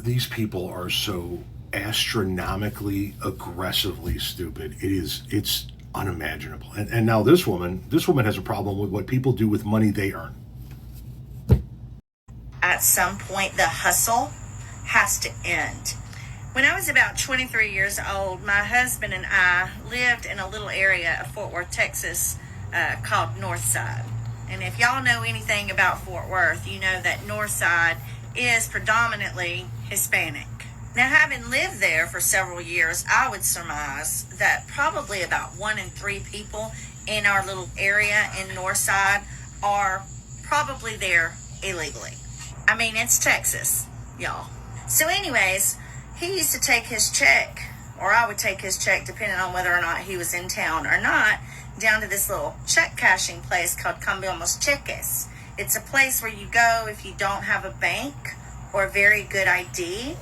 These people are so astronomically, aggressively stupid. It's unimaginable. And now this woman has a problem with what people do with money they earn. At some point, the hustle has to end. When I was about 23 years old, my husband and I lived in a little area of Fort Worth, Texas, called Northside. And if y'all know anything about Fort Worth, you know that Northside is predominantly Hispanic. Now, having lived there for several years, I would surmise that probably about 1 in 3 people in our little area in Northside are probably there illegally. I mean, it's Texas, y'all. So anyways, he used to take his check, or I would take his check, depending on whether or not he was in town or not, down to this little check cashing place called Cambiamos Cheques. It's a place where you go if you don't have a bank or a very good ID,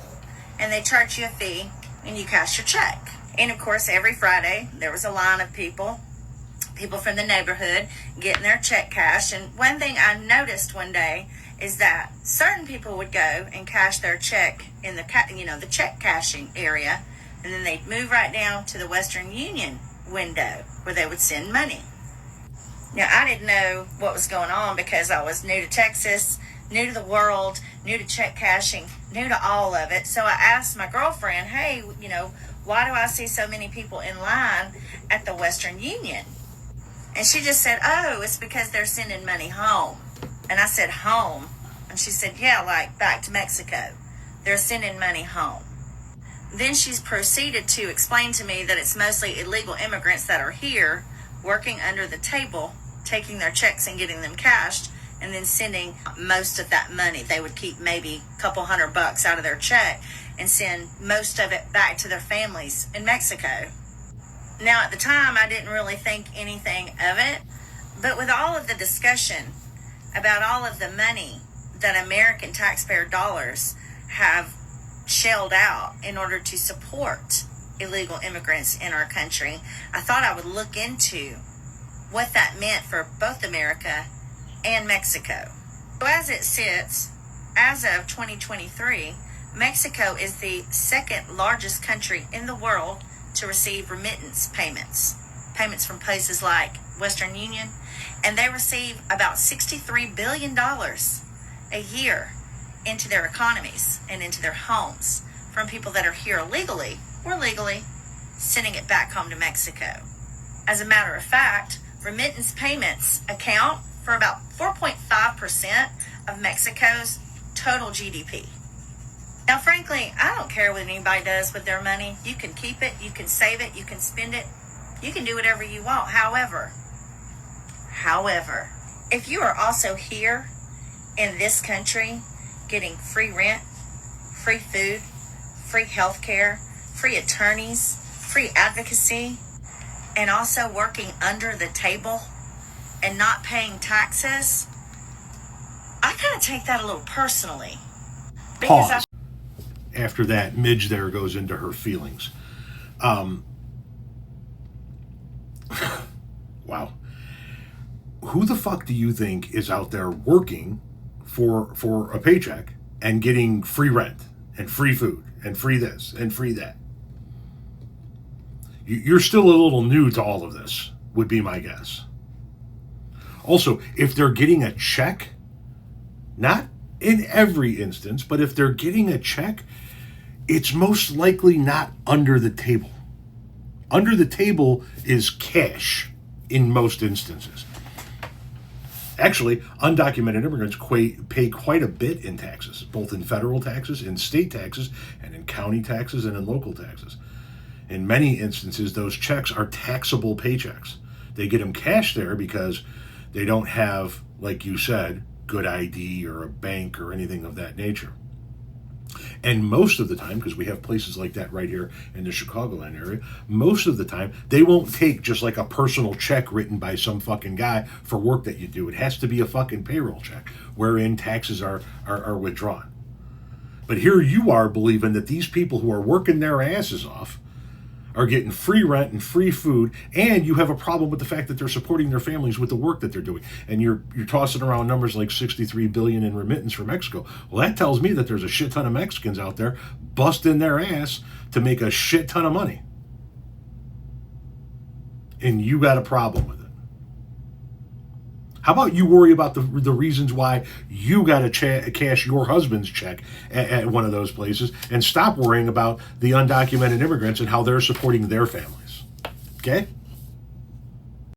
and they charge you a fee and you cash your check. And of course, every Friday there was a line of people from the neighborhood getting their check cashed. And one thing I noticed one day is that certain people would go and cash their check in the check cashing area, and then they'd move right down to the Western Union window where they would send money. Now, I didn't know what was going on because I was new to Texas, new to the world, new to check cashing, new to all of it. So I asked my girlfriend, hey, why do I see so many people in line at the Western Union? And she just said, oh, it's because they're sending money home. And I said, home? And she said, yeah, like back to Mexico. They're sending money home. Then she's proceeded to explain to me that it's mostly illegal immigrants that are here working under the table, taking their checks and getting them cashed, and then sending most of that money. They would keep maybe a couple $100 out of their check and send most of it back to their families in Mexico. Now, at the time, I didn't really think anything of it, but with all of the discussion about all of the money that American taxpayer dollars have shelled out in order to support illegal immigrants in our country, I thought I would look into what that meant for both America and Mexico. So as it sits, as of 2023, Mexico is the second largest country in the world to receive remittance payments from places like Western Union, and they receive about $63 billion a year into their economies and into their homes from people that are here illegally or legally, sending it back home to Mexico. As a matter of fact, remittance payments account for about 4.5% of Mexico's total GDP. Now, frankly, I don't care what anybody does with their money. You can keep it, you can save it, you can spend it, you can do whatever you want. However, if you are also here in this country getting free rent, free food, free health care, free attorneys, free advocacy, and also working under the table and not paying taxes, I kind of take that a little personally. Pause. After that, Midge there goes into her feelings. Wow. Who the fuck do you think is out there working for a paycheck and getting free rent and free food and free this and free that? You're still a little new to all of this, would be my guess. Also, if they're getting a check, not in every instance, but if they're getting a check, it's most likely not under the table. Under the table is cash in most instances. Actually, undocumented immigrants pay quite a bit in taxes, both in federal taxes, in state taxes, and in county taxes and in local taxes. In many instances, those checks are taxable paychecks. They get them cash there because they don't have, like you said, good ID or a bank or anything of that nature. And most of the time, because we have places like that right here in the Chicagoland area, most of the time, they won't take just like a personal check written by some fucking guy for work that you do. It has to be a fucking payroll check wherein taxes are withdrawn. But here you are believing that these people who are working their asses off are getting free rent and free food, and you have a problem with the fact that they're supporting their families with the work that they're doing, and you're tossing around numbers like 63 billion in remittance for Mexico. Well, that tells me that there's a shit ton of Mexicans out there busting their ass to make a shit ton of money, and you got a problem with it. How about you worry about the reasons why you got to cash your husband's check at one of those places, and stop worrying about the undocumented immigrants and how they're supporting their families? Okay?